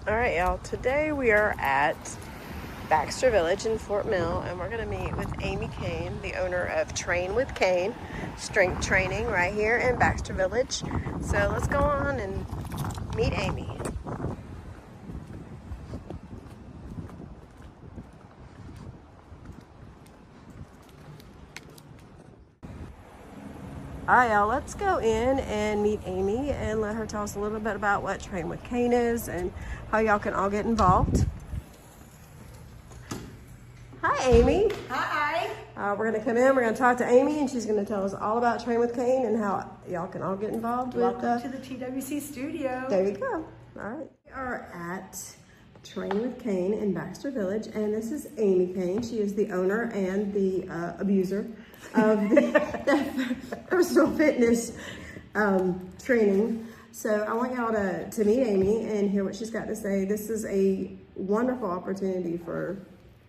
All right, y'all. Today we are at Baxter Village in Fort Mill, and we're going to meet with Amy Cain, the owner of Train with Cain, strength training right here in Baxter Village. So let's go on and meet Amy. All right, y'all, let's go in and meet Amy and let her tell us a little bit about what Train with Cain is and how y'all can all get involved. Hi, Amy. Hi. We're going to come in, we're going to talk to Amy, and she's going to tell us all about Train with Cain and how y'all can all get involved with Welcome to the TWC studio. There you go. All right. We are at Train with Cain in Baxter Village, and this is Amy Cain. She is the owner and the abuser of the personal fitness training. So I want y'all to meet Amy and hear what she's got to say. This is a wonderful opportunity for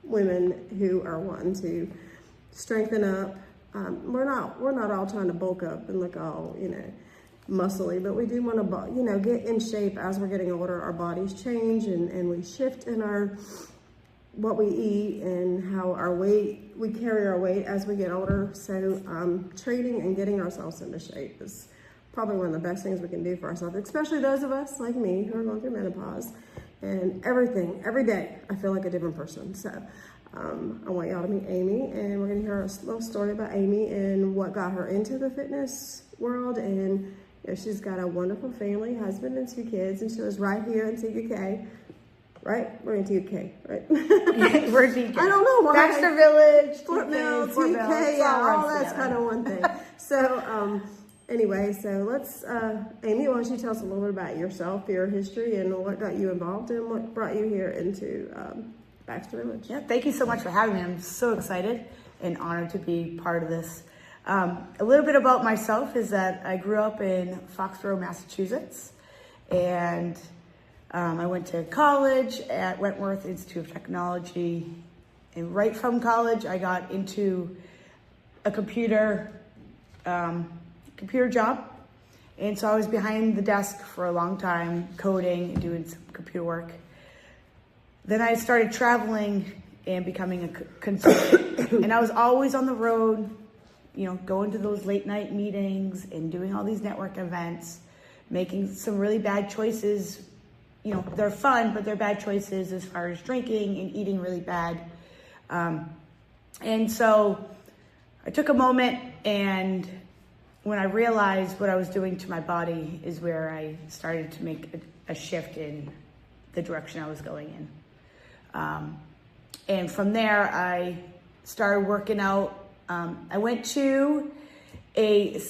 women who are wanting to strengthen up. We're not all trying to bulk up and look all, muscly, but we do want to, get in shape as we're getting older. Our bodies change and we shift in what we eat and how we carry our weight as we get older. So training and getting ourselves into shape is probably one of the best things we can do for ourselves, especially those of us like me who are going through menopause. And every day, I feel like a different person. So I want y'all to meet Amy, and we're gonna hear a little story about Amy and what got her into the fitness world. And she's got a wonderful family, husband and 2 kids, and she was right here in TUK. Right? We're in TUK, right? We're in TUK. I don't know why. Baxter Village, Fort Mill, Fort Mill, TUK, all that's together. kind of one thing. So anyway, so let's, Amy, why don't you tell us a little bit about yourself, your history, and what got you involved and what brought you here into Baxter Village. Yeah, thank you so much for having me. I'm so excited and honored to be part of this. A little bit about myself is that I grew up in Foxborough, Massachusetts, and I went to college at Wentworth Institute of Technology, and right from college I got into a computer job, and so I was behind the desk for a long time, coding and doing some computer work. Then I started traveling and becoming a consultant, and I was always on the road, going to those late night meetings and doing all these network events, making some really bad choices. They're fun, but they're bad choices as far as drinking and eating really bad. And so I took a moment, and when I realized what I was doing to my body is where I started to make a shift in the direction I was going in. And from there, I started working out. I went to a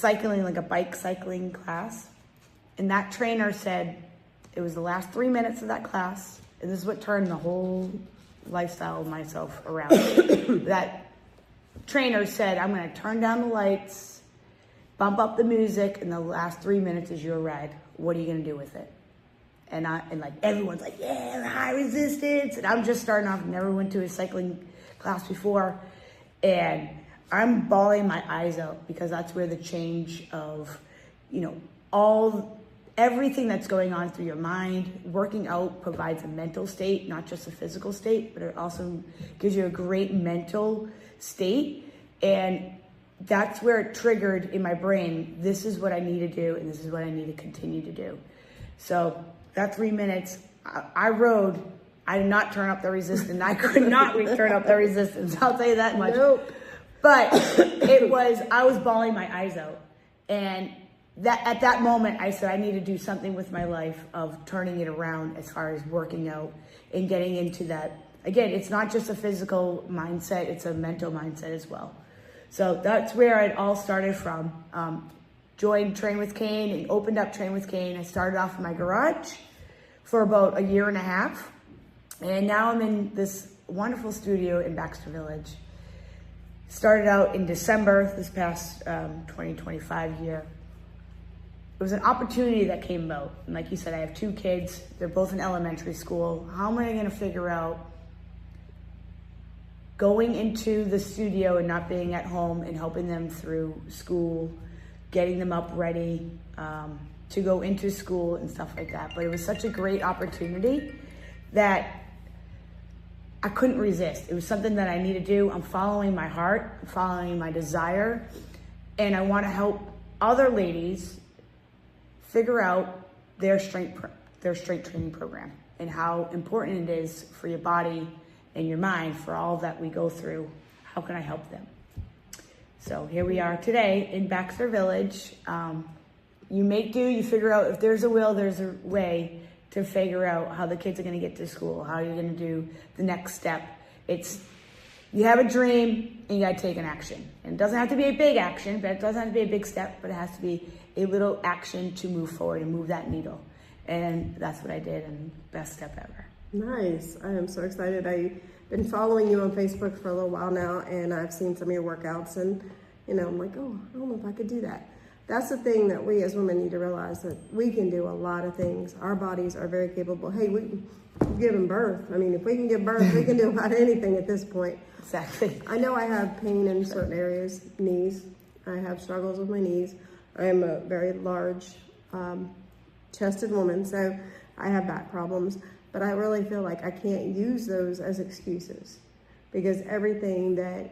bike cycling class, and that trainer said it was the last 3 minutes of that class, and this is what turned the whole lifestyle of myself around. That trainer said, I'm going to turn down the lights, bump up the music, and the last 3 minutes is your ride. What are you going to do with it? And everyone's like, yeah, the high resistance. And I'm just starting off, never went to a cycling class before. And I'm bawling my eyes out because that's where the change of, everything that's going on through your mind. Working out provides a mental state, not just a physical state, but it also gives you a great mental state. And that's where it triggered in my brain, this is what I need to do, and this is what I need to continue to do. So that 3 minutes, I rode. I did not turn up the resistance. I could not turn up the resistance. I'll tell you that much. Nope. But I was bawling my eyes out. And at that moment, I said, I need to do something with my life of turning it around as far as working out and getting into that. Again, it's not just a physical mindset, it's a mental mindset as well. So that's where it all started from. Joined Train with Cain and opened up Train with Cain. I started off in my garage for about 1.5 years. And now I'm in this wonderful studio in Baxter Village. Started out in December this past 2025 year. It was an opportunity that came about. And like you said, I have 2 kids. They're both in elementary school. How am I going to figure out going into the studio and not being at home and helping them through school, getting them up ready to go into school and stuff like that. But it was such a great opportunity. that I couldn't resist. It was something that I need to do. I'm following my heart, I'm following my desire, and I want to help other ladies figure out their strength training program and how important it is for your body and your mind for all that we go through. How can I help them? So here we are today in Baxter Village. You make do, you figure out if there's a will, there's a way to figure out how the kids are going to get to school, how you're going to do the next step. It's, you have a dream and you got to take an action. And it doesn't have to be a big action, but it doesn't have to be a big step, but it has to be a little action to move forward and move that needle. And that's what I did, and best step ever. Nice. I am so excited. I've been following you on Facebook for a little while now, and I've seen some of your workouts, and I'm like, oh, I don't know if I could do that. That's the thing that we as women need to realize, that we can do a lot of things. Our bodies are very capable. Hey, we've given birth. I mean, if we can give birth, we can do about anything at this point. Exactly. I know I have pain in certain areas, knees. I have struggles with my knees. I am a very large chested woman, so I have back problems. But I really feel like I can't use those as excuses, because everything that,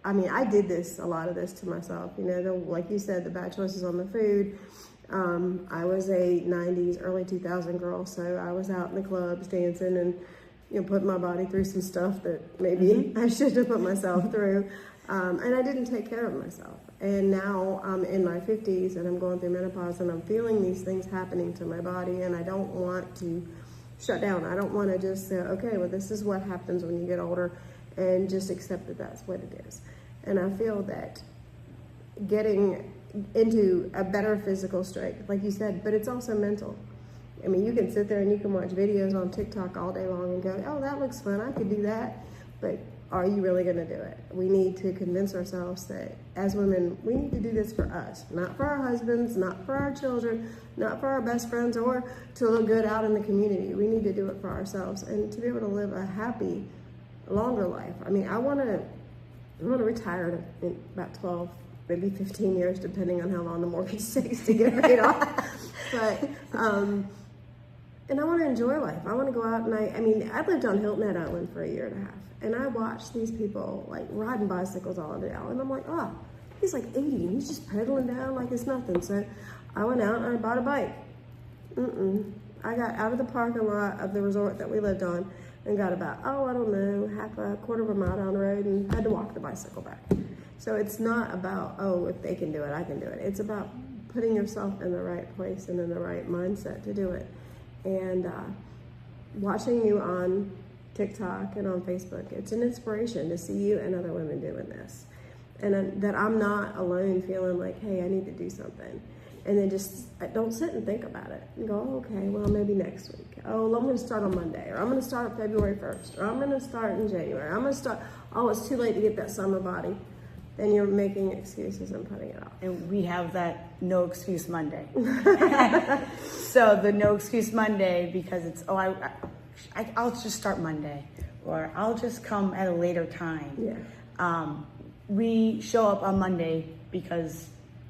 I did a lot of this to myself, like you said, the bad choices on the food. I was a 90s, early 2000 girl, so I was out in the clubs dancing and, putting my body through some stuff that maybe I shouldn't have put myself through. And I didn't take care of myself. And now I'm in my 50s and I'm going through menopause and I'm feeling these things happening to my body, and I don't want to shut down. I don't want to just say, okay, well, this is what happens when you get older, and just accept that that's what it is. And I feel that getting into a better physical strength, like you said, but it's also mental. I mean, you can sit there and you can watch videos on TikTok all day long and go, oh, that looks fun, I could do that. But are you really going to do it? We need to convince ourselves that as women, we need to do this for us, not for our husbands, not for our children, not for our best friends, or to look good out in the community. We need to do it for ourselves and to be able to live a happy, longer life. I mean, I want to retire in about 12, maybe 15 years, depending on how long the mortgage takes to get paid off. But, and I want to enjoy life. I want to go out and I lived on Hilton Head Island for a year and a half. And I watched these people like riding bicycles all day out. And I'm like, oh, he's like 80 and he's just pedaling down like it's nothing. So I went out and I bought a bike. I got out of the parking lot of the resort that we lived on and got about, a quarter of a mile down the road and had to walk the bicycle back. So it's not about, oh, if they can do it, I can do it. It's about putting yourself in the right place and in the right mindset to do it. And watching you on TikTok and on Facebook, it's an inspiration to see you and other women doing this. And that I'm not alone feeling like, hey, I need to do something. And then just don't sit and think about it and go, oh, okay, well, maybe next week. Oh, well, I'm going to start on Monday, or I'm going to start on February 1st, or I'm going to start in January. I'm going to start, oh, it's too late to get that summer body. Then you're making excuses and putting it off. And we have that no excuse Monday. So the no excuse Monday, because it's, I'll just start Monday, or I'll just come at a later time. Yeah. We show up on Monday because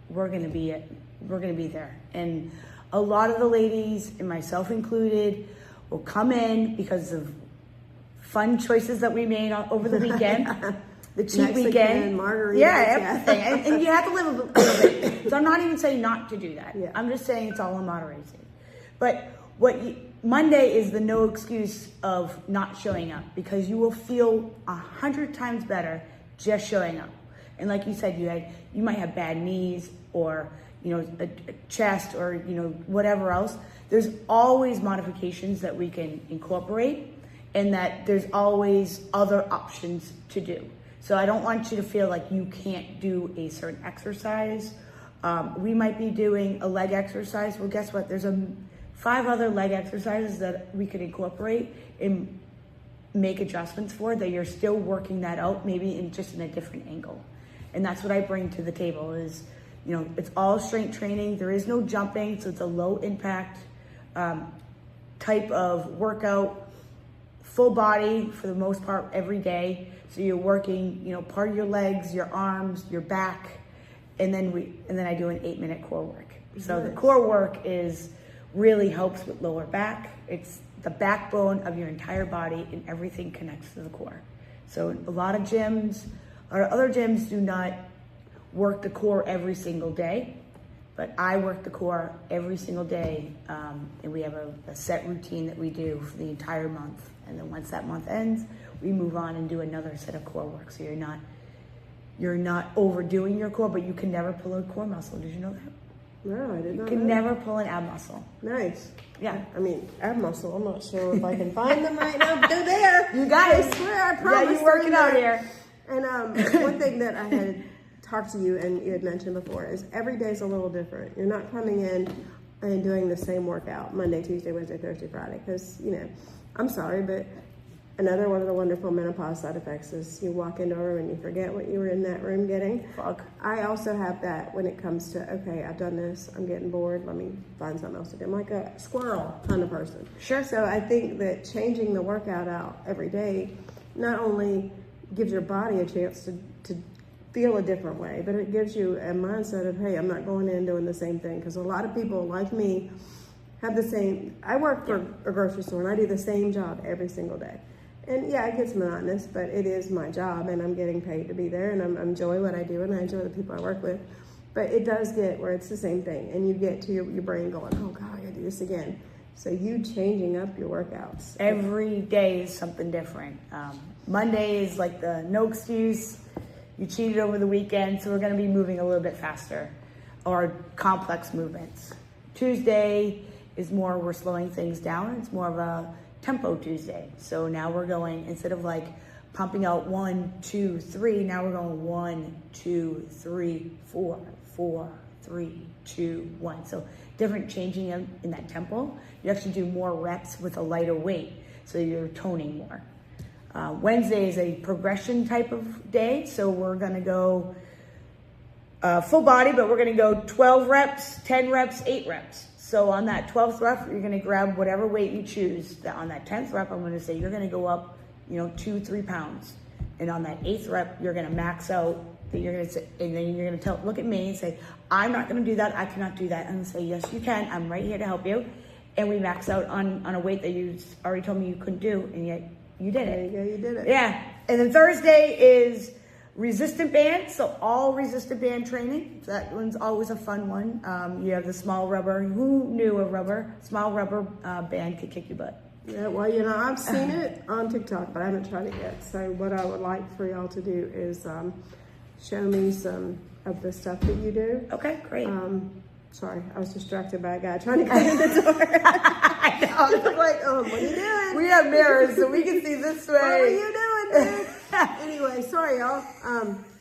we're going to be there. And a lot of the ladies, and myself included, will come in because of fun choices that we made over the weekend. The cheat Mexican, weekend. Margaritas. Yeah, everything. And you have to live a little bit. So I'm not even saying not to do that. Yeah. I'm just saying it's all in moderation. But Monday is the no excuse of not showing up, because you will feel 100 times better just showing up. And like you said, you might have bad knees, or a chest, or whatever else. There's always modifications that we can incorporate, and that there's always other options to do. So I don't want you to feel like you can't do a certain exercise. We might be doing a leg exercise. Well, guess what? There's 5 other leg exercises that we could incorporate and make adjustments for, that you're still working that out, maybe in a different angle. And that's what I bring to the table is, it's all strength training. There is no jumping, so it's a low impact type of workout, full body for the most part every day. So you're working, part of your legs, your arms, your back, and then I do an 8-minute core work. So the core work really helps with lower back. It's the backbone of your entire body, and everything connects to the core. So a lot of gyms, or other gyms, do not work the core every single day, but I work the core every single day, and we have a set routine that we do for the entire month. And then once that month ends, we move on and do another set of core work. So you're not overdoing your core, but you can never pull a core muscle. Did you know that? No, I did not. You can know. never pull an ab muscle. Nice. Yeah. I mean, ab muscle. I'm not sure if I can find them right now, but they're there. You got it. I swear, I promise. Yeah, you're working out here. And one thing that I had talked to you and you had mentioned before is every day's a little different. You're not coming in and doing the same workout Monday, Tuesday, Wednesday, Thursday, Friday. Because, I'm sorry, but another one of the wonderful menopause side effects is you walk into a room and you forget what you were in that room getting. Fuck. I also have that when it comes to, okay, I've done this, I'm getting bored, let me find something else to do. I'm like a squirrel kind of person. Sure. So I think that changing the workout out every day not only gives your body a chance to feel a different way, but it gives you a mindset of, hey, I'm not going in doing the same thing. Because a lot of people like me have the same, I work for a grocery store and I do the same job every single day. And yeah, it gets monotonous, but it is my job and I'm getting paid to be there and I enjoy what I do and I enjoy the people I work with. But it does get where it's the same thing and you get to your brain going, oh God, I gotta do this again. So you changing up your workouts. Every day is something different. Monday is like the no excuse. You cheated over the weekend, so we're going to be moving a little bit faster, or complex movements. Tuesday is more, we're slowing things down. It's more of a tempo Tuesday. So now we're going, instead of like pumping out 1, 2, 3, now we're going 1, 2, 3, 4, 4, 3, 2, 1. So different changing in that tempo. You actually do more reps with a lighter weight, so you're toning more. Wednesday is a progression type of day, so we're gonna go full body, but we're gonna go 12 reps, 10 reps, 8 reps. So on that 12th rep, you're gonna grab whatever weight you choose. On that 10th rep, I'm gonna say you're gonna go up, 2-3 pounds. And on that 8th rep, you're gonna max out. You're gonna say, and then you're gonna look at me and say, I'm not gonna do that. I cannot do that. And I'm gonna say, yes, you can. I'm right here to help you. And we max out on a weight that you already told me you couldn't do, and yet you did it. There you go, you did it. Yeah. And then Thursday is resistant band. So all resistant band training. So that one's always a fun one. You have the small rubber. Who knew a small rubber band could kick your butt? Yeah, well, I've seen it on TikTok, but I haven't tried it yet. So what I would like for y'all to do is show me some of the stuff that you do. Okay, great. Sorry, I was distracted by a guy trying to get in the door. I know. I was like, what are you doing? We have mirrors, so we can see this way. What are you doing, dude? Anyway, sorry, y'all.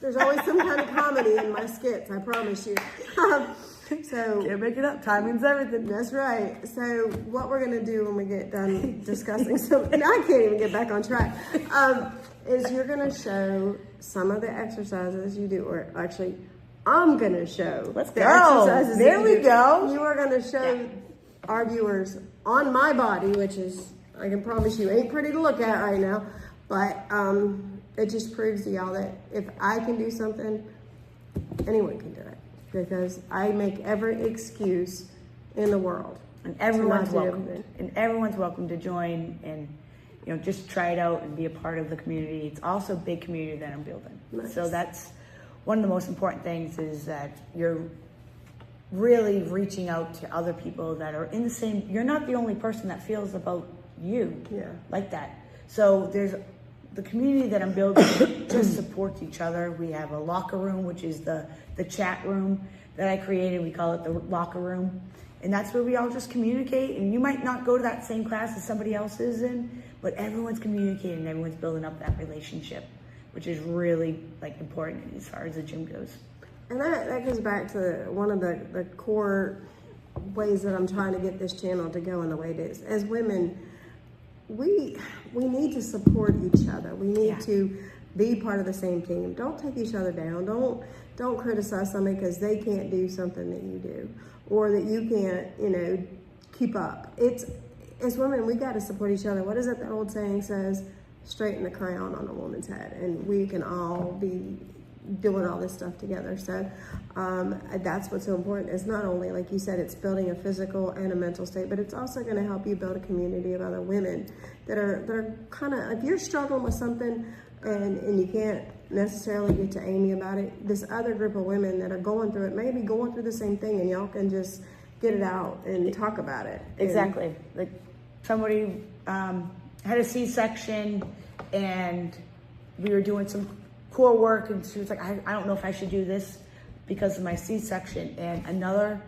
There's always some kind of comedy in my skits, I promise you. So Can't make it up. Timing's everything. that's right. So what we're gonna do when we get done discussing something, I can't even get back on track, is you're gonna show some of the exercises you do, or actually, I'm gonna show Let's the go. exercises There that we you do. go. You are gonna show our viewers on my body, which is, I can promise you, ain't pretty to look at right now, but it just proves to y'all that if I can do something, anyone can do it. Because I make every excuse in the world. And everyone's to not do welcome. everything. And everyone's welcome to join and just try it out and be a part of the community. It's also a big community that I'm building. Nice. So that's one of the most important things, is that you're really reaching out to other people that are in the same, you're not the only person that feels about you like that. So there's the community that I'm building just supports each other. We have a locker room, which is the chat room that I created. We call it the locker room. And that's where we all just communicate. And you might not go to that same class as somebody else is in, but everyone's communicating and everyone's building up that relationship, which is really important as far as the gym goes. And that goes back to one of the core ways that I'm trying to get this channel to go in the way it is. As women, we need to support each other. We need to be part of the same team. Don't take each other down. Don't criticize somebody because they can't do something that you do, or that you can't, keep up. As women, we got to support each other. What is it that old saying says? Straighten the crown on a woman's head, and we can all be doing all this stuff together. So that's what's so important. It's not only, like you said, it's building a physical and a mental state, but it's also going to help you build a community of other women that are kind of, if you're struggling with something and you can't necessarily get to Amy about it, this other group of women that are going through it may be going through the same thing, and y'all can just get it out and talk about it. Exactly. Like somebody had a C-section, and we were doing some core work, and she was like, I don't know if I should do this because of my C-section. And another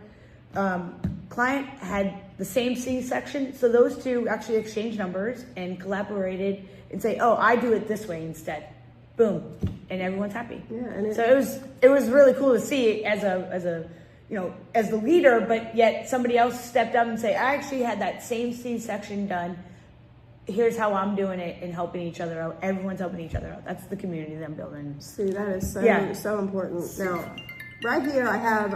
client had the same C-section, so those two actually exchanged numbers and collaborated and say, oh, I do it this way instead. Boom, and everyone's happy. Yeah, and so it was really cool to see as a you know, as the leader, but yet somebody else stepped up and say, I actually had that same C-section done. Here's how I'm doing it, and helping each other out. Everyone's helping each other out. That's the community that I'm building. See, that is so important. Now, right here I have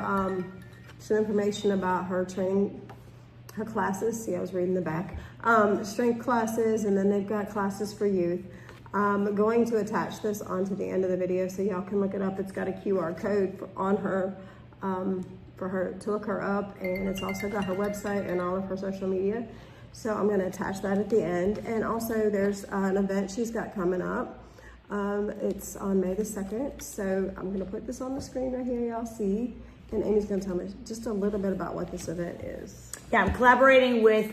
some information about her training, her classes. See, I was reading the back. Strength classes, and then they've got classes for youth. I'm going to attach this onto the end of the video so y'all can look it up. It's got a QR code on her for her to look her up, and it's also got her website and all of her social media. So I'm going to attach that at the end. And also there's an event she's got coming up. It's on May the 2nd. So I'm going to put this on the screen right here, y'all see. And Amy's going to tell me just a little bit about what this event is. Yeah, I'm collaborating with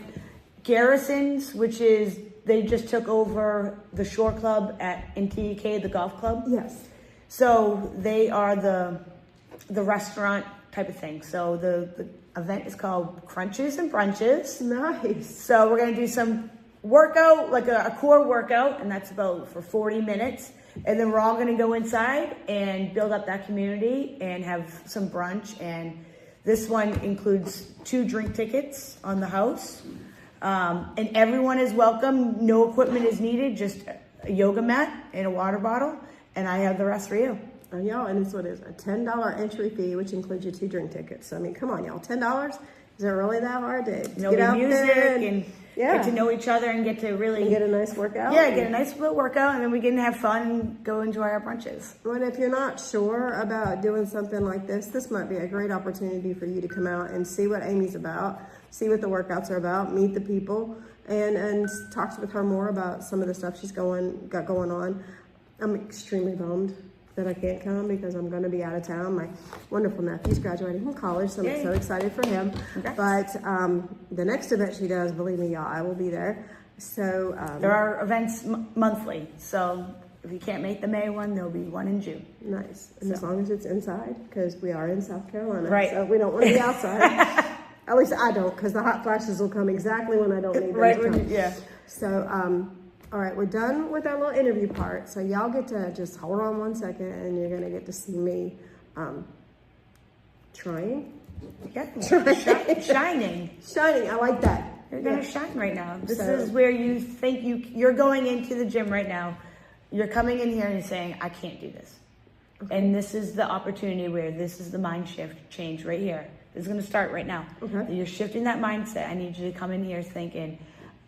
Garrison's, which is, they just took over the Shore Club in TEK, the golf club. Yes. So they are the restaurant type of thing. So the event is called Crunches and Brunches. Nice. So we're gonna do some workout, like a core workout, and that's about for 40 minutes. And then we're all gonna go inside and build up that community and have some brunch. And this one includes 2 drink tickets on the house. And everyone is welcome. No equipment is needed, just a yoga mat and a water bottle. And I have the rest for you. Y'all, and it's what is a $10 entry fee, which includes your 2 drink tickets. So I mean, come on, y'all, $10. Is it really that hard to get out music there and get to know each other and get to really get a nice workout? Yeah, get a nice little workout, and then we can have fun and go enjoy our brunches. Well, if you're not sure about doing something like this might be a great opportunity for you to come out and see what Amy's about, see what the workouts are about, meet the people, and talk with her more about some of the stuff she's got going on. I'm extremely bummed that I can't come because I'm going to be out of town. My wonderful nephew's graduating from college, so I'm so excited for him. Congrats. But the next event she does, believe me, y'all, I will be there. So there are events monthly, so if you can't make the May one, there'll be one in June. Nice, and as long as it's inside, because we are in South Carolina, right? So we don't want to be outside. At least I don't, because the hot flashes will come exactly when I don't need them. Right, yeah. So all right, we're done with our little interview part. So y'all get to just hold on one second, and you're gonna get to see me trying. Yeah, shining. Shining, I like that. You're gonna shine right now. This is where you think you're going into the gym right now. You're coming in here and saying, I can't do this. Okay. And this is the opportunity where this is the mind shift change right here. This is gonna start right now. Okay. You're shifting that mindset. I need you to come in here thinking,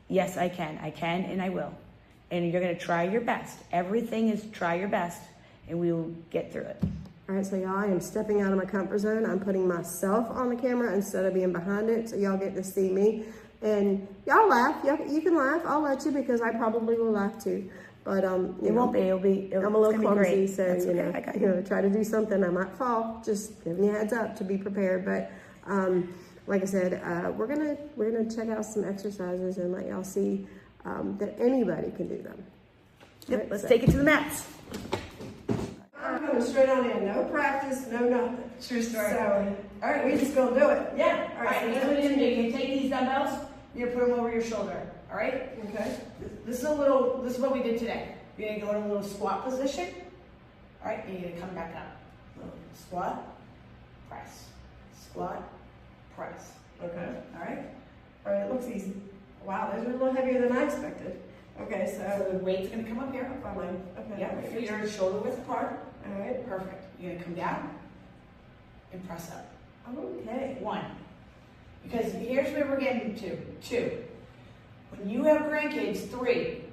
yes, I can, and I will. And you're going to try your best. Everything is try your best, and we will get through it. All right, so y'all, I am stepping out of my comfort zone. I'm putting myself on the camera instead of being behind it, so y'all get to see me. And y'all laugh. You can laugh. I'll let you, because I probably will laugh too. But it won't be. I'm a little clumsy, so That's okay. I got you. Try to do something. I might fall. Just giving you a heads up to be prepared. But like I said, we're gonna check out some exercises and let y'all see that anybody can do them. Yep, right, let's take it to the mats. I'm coming straight on in. No practice, no nothing. True story. So, all right, we just gonna do it. Yeah. All right, here's what you're gonna do. You're gonna take these dumbbells, you're gonna put them over your shoulder. All right? Okay. This is what we did today. You're gonna go in a little squat position. All right, and you're gonna come back up. Squat, press. Squat, press. Okay. All right? All right, it looks easy. Wow, those are a little heavier than I expected. Okay, so the weight's gonna come up here. Okay. Yeah, your feet are shoulder width apart. All right. Perfect. You're gonna come down and press up. Okay. 1. Because here's where we're getting to. 2. When you have grandkids, 3.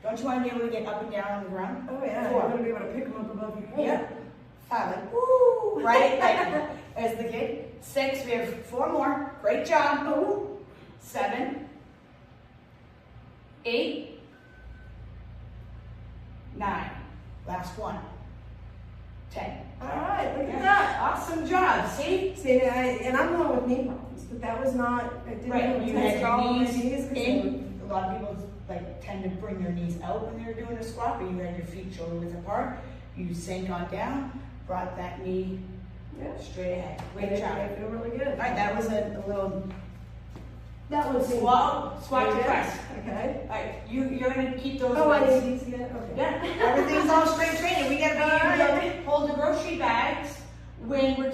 Don't you want to be able to get up and down on the ground? Oh yeah. 4. You want to be able to pick them up above your head. Yep. 5, like, woo, right? Like, as the kid. 6, we have 4 more. Great job. Ooh. 7, 8, 9. Last one. 10. All right, look at that. Awesome job. See? See, and I'm going with knee problems, but that was not, it didn't Right, really you test had your all my knees knees. in. A lot of people like tend to bring their knees out when they're doing a squat, but you had your feet shoulder width apart. You sank on down, brought that knee straight ahead. Great job. I feel really good. All right, that was a little That was squat to press. Okay. All right, you're gonna keep those. Oh, I weights. need these again? Okay. Yeah, everything's all straight training. We gotta be able to hold the grocery bags when we're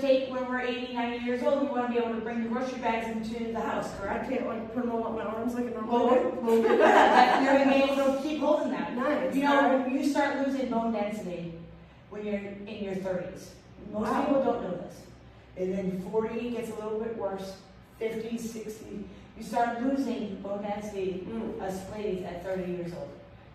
80, 90 years old. We want to be able to bring the grocery bags into the house, I correct? can't like put them all up my arms like a Well, normal. you're gonna be able to keep holding that. Nice. You know, you start losing bone density when you're in your 30s. Most Wow. people don't know this. And then 40 gets a little bit worse. 50, 60. You start losing bone density as ladies at 30 years old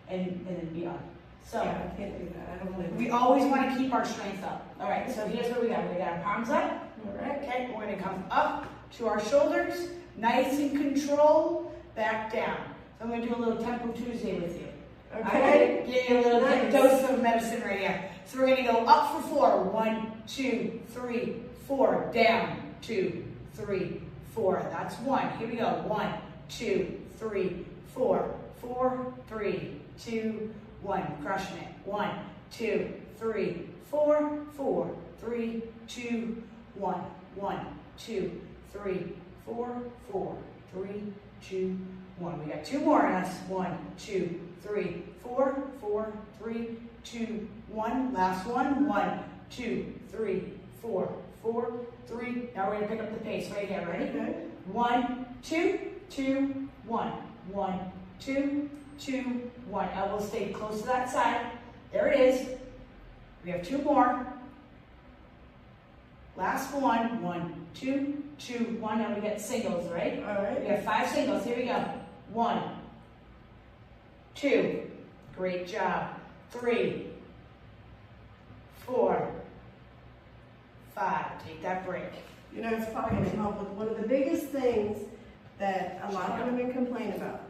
and then beyond. So Yeah, I can't do that. I don't want to. we always want to keep our strength up. All right, so here's what we got. We got our palms up. All right. Okay, we're going to come up to our shoulders, nice and control, back down. So I'm going to do a little Tempo Tuesday with you. Okay. Give you a little Nice. dose of medicine right here. So we're going to go up for 4. 1, 2, 3, 4. Down. 2, 3, 4. That's 1. Here we go. 1, 2, 3, 4. 4, 3, 2, 1. Crushing it. 1, 2, 3, 4. 4, 3, 2, 1. 1, 2, 3, 4. 4, 3, 2, 1. We got 2 more in us. 1, 2, 3, 4. 4, 3, 2, 1. Last one. 1, 2, 3, 4. 4, 3. Now we're going to pick up the pace right here. Ready? Okay. 1, 2, 2, 1. 1, 2, 2, 1. Elbows stay close to that side. There it is. We have 2 more. Last one. 1, 2, 2, 1. Now we get singles, right? All right. We have 5 singles. Here we go. 1, 2. Great job. 3, 4, 5. Take that break. You know, it's probably going to help with one of the biggest things that a lot of women complain about.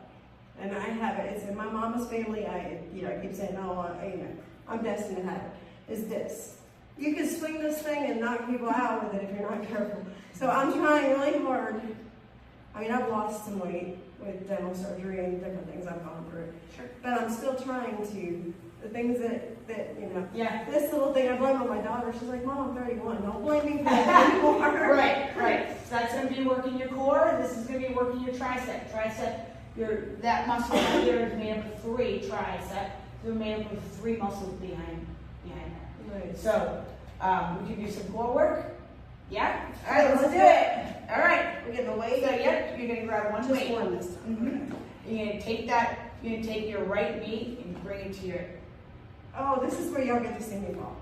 And I have it. It's in my mama's family. I keep saying, oh, I'm destined to have it. Is this? You can swing this thing and knock people out with it if you're not careful. So I'm trying really hard. I mean, I've lost some weight with dental surgery and different things I've gone through. Sure. But I'm still trying to. The things that Yeah. this little thing I blame on my daughter. She's like, Mom, I'm 31. Don't blame me for that anymore. Right. So that's going to be working your core. This is going to be working your tricep. That muscle here is made up of 3 tricep. They're made up of 3 muscles behind that. Right. So we can do some core work. Yeah? All right, let's do it. All right. We're getting the So, weight. yep, you're going to grab one Just weight. one this time. You're going to take your right knee and bring it to your... Oh, this is where y'all get to see me fall.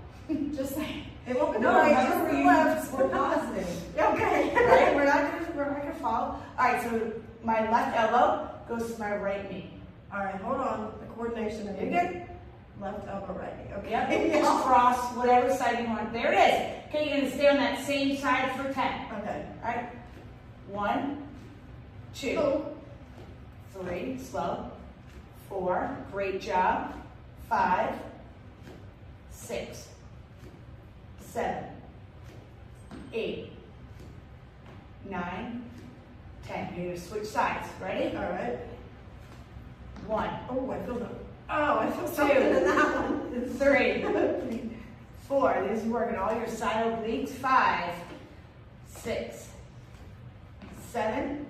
Just saying. It won't be No, right, remember just the you- left. we're positive. Okay. Right? We're not gonna fall. All right, so my left elbow goes to my right knee. All right, hold on. The coordination of You're good. left elbow, right knee. Okay. Yep, just cross whatever side you want. There it is. Okay, you're gonna stay on that same side for 10. Okay. All right. 1, 2, Oh. 3, slow. 4, great job. 5, 6, 7, 8, 9, 10. You're gonna switch sides. Ready? All right. 1, Oh, I feel that. Oh, I feel something in that one. 3, 4. This is working all your side obliques. 5, 6, 7,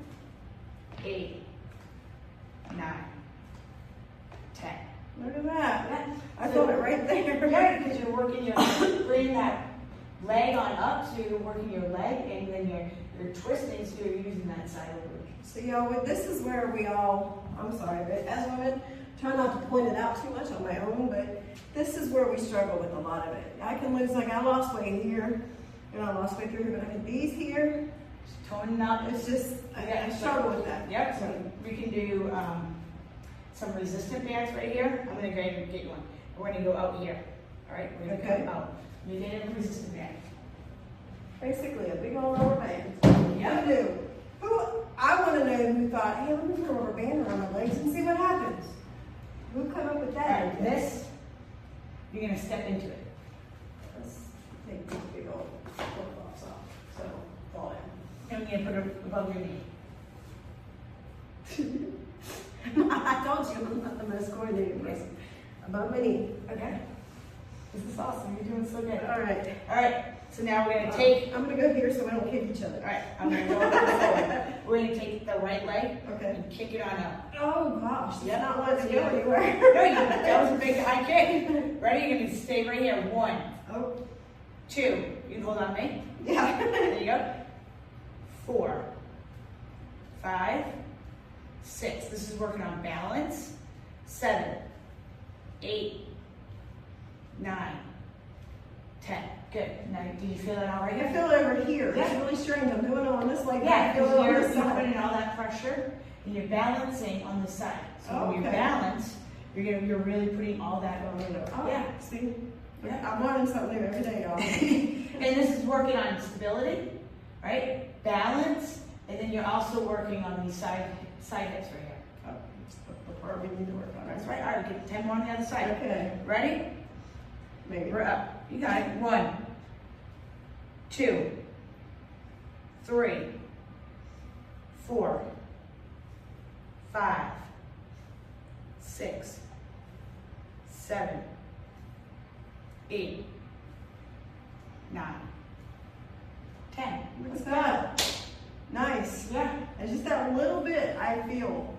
8, 9, 10. Look at that. Yeah. I felt it right there. Yeah, because you're working bringing that leg on up, so you're working your leg, and then you're twisting, so you're using that side oblique. So, y'all, this is where we all, I'm sorry, but as women, try not to point it out too much on my own, but this is where we struggle with a lot of it. I can lose, like I lost weight here, and I lost weight through here, but I can these here, Just toning up. it's just, I struggle with that. Yep, so we can do some resistant bands right here. I'm going to go ahead and get you one. We're going to go out here. All right, we're going to Okay. come out. You get a resistant band. Basically, a big old rubber band. Yep. Who knew? I want to know who thought, hey, let me put a rubber band around my legs and see what happens. Who come up with that? Alright, this, you're gonna step into it. Let's take these big old flip-flops off, so fall in. And you're gonna put it above your knee. I told you I'm not the most coordinated person. Above my knee. Okay. This is awesome, you're doing so good. Alright. Alright, so now we're gonna take, I'm gonna go here so we don't hit each other. alright, I'm gonna go over forward. We're gonna take the right leg Okay. and kick it on up. Oh gosh, it's Yeah. not letting me go anywhere. No, that was a big high kick. Ready? You're gonna stay right here. 1, Oh, 2. You can hold on to me. yeah. There you go. 4, 5, 6. This is working on balance. 7, 8, 9, 10. Good. Now, do you feel that all right? I feel it over here. Yeah. It's really strange. I'm doing it on this leg. Yeah, I feel it on because this you're side. putting all that pressure and you're balancing on the side. So when you Okay. balance, you're really putting all that on the Oh, Yeah. see? Yeah. I'm learning something new every day, y'all. And this is working on stability, right? Balance, and then you're also working on these side hips right here. Oh, it's the part we need to work on. That's right. All right, get 10 more on the other side. Okay. Ready? Maybe. We're up. You got it. 1, 2, 3, 4, 5, 6, 7, 8, 9, 10. What's that? Nice. Yeah. And just that little bit, I feel,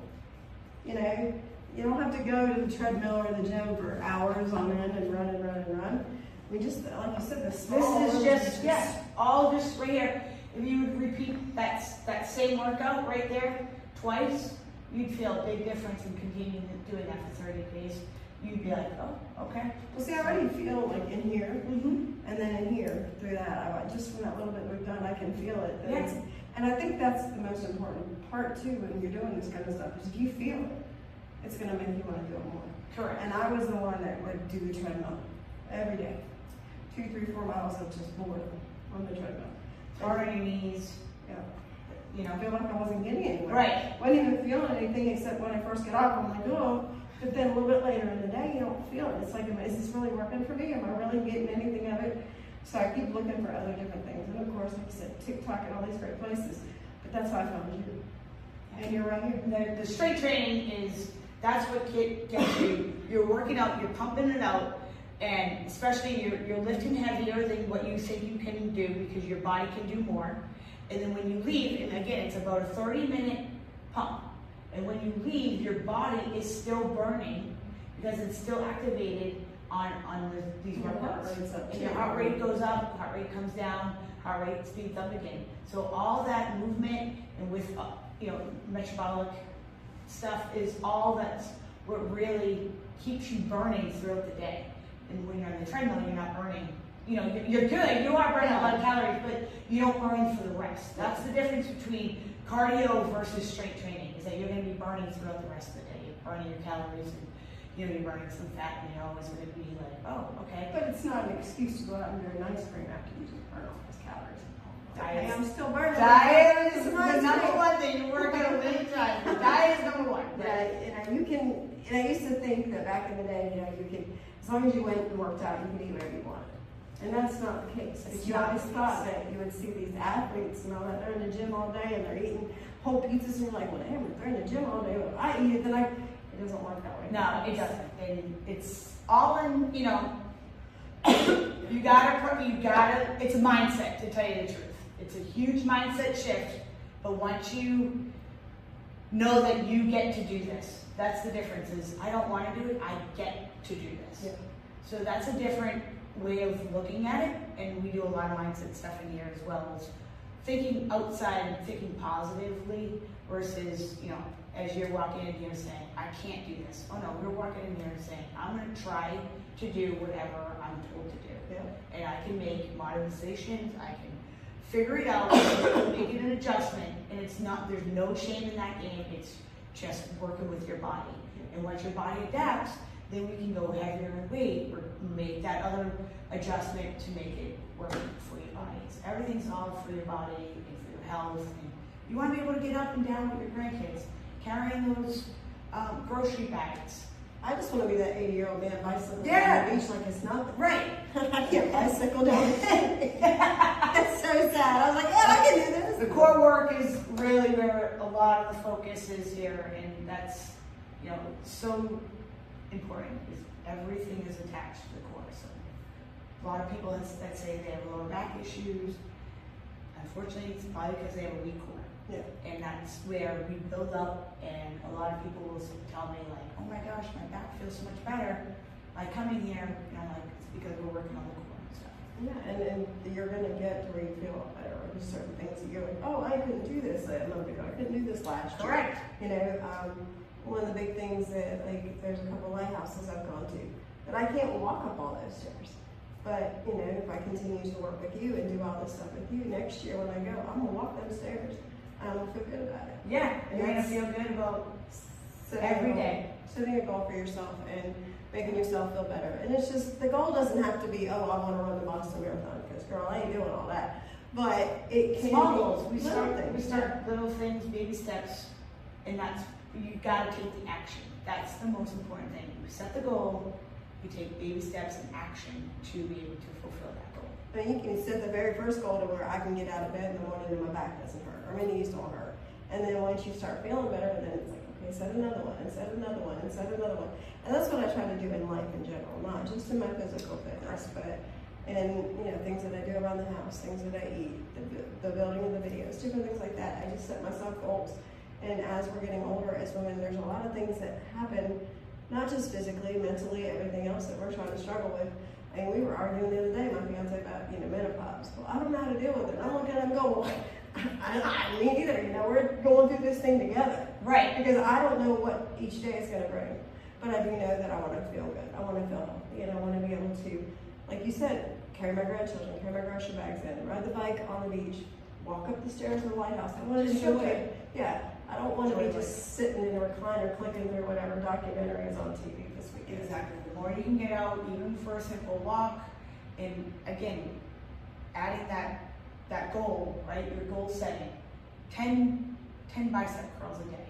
you know, you don't have to go to the treadmill or the gym for hours on end and run and run and run. We just, like you said, the small This is little just, yeah, all just right here. If you would repeat that same workout right there twice, you'd feel a big difference in continuing doing that for 30 days. You'd be like, oh, okay. Well, see, I already feel like in here, Mm-hmm. and then in here through that. Just from that little bit we've done, I can feel it. Yeah. And I think that's the most important part too when you're doing this kind of stuff. Is if you feel it, it's going to make you want to do it more. Correct. And I was the one that would do the treadmill every day, 2, 3, 4 miles of just boredom on the treadmill. Hard on your knees, Yeah. you know. I feel like I wasn't getting anywhere. Right. Wasn't even feeling anything except when I first got up. I'm like, oh. But then a little bit later in the day, you don't feel it. It's like, is this really working for me? Am I really getting anything of it? So I keep looking for other different things. And of course, like I said, TikTok and all these great places. But that's how I found you. And you're right here. The strength training that's what gets you. You're working out, you're pumping it out, and especially you're lifting heavier than what you think you can do because your body can do more. And then when you leave, and again, it's about a 30-minute pump. And when you leave, your body is still burning because it's still activated on these Your heart workouts. rate's up And your too. heart rate goes up, heart rate comes down, heart rate speeds up again. So all that movement and with metabolic stuff is all that's what really keeps you burning throughout the day. And when you're on the treadmill, you're not burning. You know, you're good. You are burning a lot of calories, but you don't burn for the rest. That's the difference between cardio versus strength training. Is that you're going to be burning throughout the rest of the day. You're burning your calories, and you're burning some fat, and you're always going to be like, oh, okay. But it's not an excuse to go out and do an ice cream after you just burn all those calories. Diet. Okay, I'm still burning. Diet is It's the nice number cream. one thing. You work out a million times. But diet is number one. Yeah, you can, and I used to think that back in the day, you could, as long as you went and worked out, you could eat whatever you wanted. And that's not the case. It's You not always the case. thought that you would see these athletes and all that, they're in the gym all day and they're eating whole pizzas and you're like, well, damn, if they're in the gym all day, well, I eat it, then it doesn't work that way. No, it doesn't. And it's all in, you gotta, it's a mindset, to tell you the truth. It's a huge mindset shift, but once you know that you get to do this, that's the difference is, I don't want to do it, I get to do this. Yeah. So that's a different way of looking at it, and we do a lot of mindset stuff in here as well, as thinking outside and thinking positively versus, as you're walking in here saying, I can't do this. Oh no, we're walking in here and saying, I'm going to try to do whatever I'm told to do. Yeah. And I can make modifications, I can figure it out, make it an adjustment, and there's no shame in that game, it's just working with your body. And once your body adapts, then we can go heavier in weight or make that other adjustment to make it work for your body. So everything's all for your body and for your health. And you want to be able to get up and down with your grandkids, carrying those grocery bags. I just want to be that 80-year-old man bicycling Yeah. down the beach like it's nothing. Right. I can't bicycle down the beach. That's so sad. I was like, yeah, I can do this. The core work is really where a lot of the focus is here, and that's, you know, so important. Is everything is attached to the core. So a lot of people that say they have lower back issues, unfortunately, it's probably because they have a weak core. Yeah. And that's where we build up, and a lot of people will tell me like, oh my gosh, my back feels so much better by coming here. And I'm like, it's because we're working on the core and stuff. Yeah, and you're going to get to where you feel better. Or there's certain things that you're like, oh, I couldn't do this a month ago. I couldn't do this last year. Correct. You know, one of the big things that, like, there's a couple lighthouses I've gone to, that I can't walk up all those stairs. But, you know, if I continue to work with you and do all this stuff with you, next year when I go, I'm going to walk them stairs. I'm going to feel good about it. Yeah, and you're going to feel good about every day. Setting a goal for yourself and making yourself feel better. And it's just, the goal doesn't have to be, oh, I want to run the Boston Marathon, because girl, I ain't doing all that. But it can Small be goals. We things. start little things, baby steps, and that's, you got to take the action. That's the most important thing. You set the goal, you take baby steps and action to be able to fulfill that goal. And you can set the very first goal to where I can get out of bed in the morning and my back doesn't hurt, or my knees don't hurt. And then once you start feeling better, then it's like, okay, set another one, and set another one, and set another one. And that's what I try to do in life in general, not just in my physical fitness, but in, you know, things that I do around the house, things that I eat, the building of the videos, different things like that. I just set myself goals. And as we're getting older as women, there's a lot of things that happen, not just physically, mentally, everything else that we're trying to struggle with. And we were arguing the other day, my fiance, about, you know, menopause. Well, I don't know how to deal with it. I'm looking at him going, well, me neither. You know, we're going through this thing together. Right. Because I don't know what each day is going to bring. But I do know that I want to feel good. I want to feel healthy. And I want to be able to, like you said, carry my grandchildren, carry my grocery bags in, ride the bike on the beach, walk up the stairs of the lighthouse. I want to enjoy it. Yeah. I don't want to be just sitting in a recliner clicking through whatever documentary is on TV this weekend. Exactly. The more you can get out, even for a simple walk, and again, adding that goal, right? Your goal setting. 10 bicep curls a day.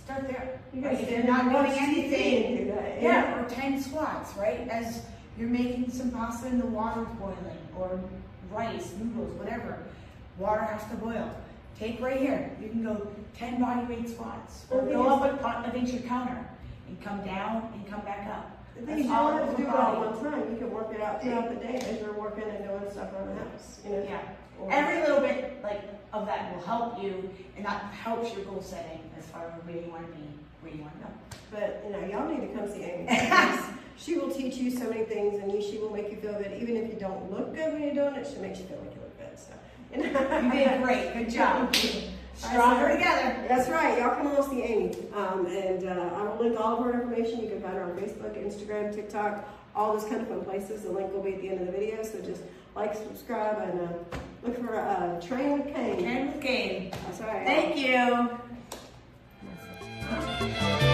Start there. Right? If you're not doing anything, yeah, or 10 squats, right? As you're making some pasta and the water's boiling, or rice, noodles, whatever. Water has to boil. Take right here. You can go 10 body weight squats, or go up against your counter and come down and come back up. The thing is, you don't have to do it all at one time. You can work it out throughout the day as you're working and doing stuff around the house. You know? Yeah. Every little bit of that will help you, and that helps your goal setting as far as where you want to be, where you want to go. But you know, y'all need to come see Amy. Because she will teach you so many things, and she will make you feel good. Even if you don't look good when you're doing it, she makes you feel like you look good. So you did great. Good job. Stronger together. That's right. Y'all come along see Amy. I will link all of her information. You can find her on Facebook, Instagram, TikTok, all those kind of fun places. The link will be at the end of the video. So just like, subscribe, and look for Train with Cain. Train with Cain. That's right. Thank you.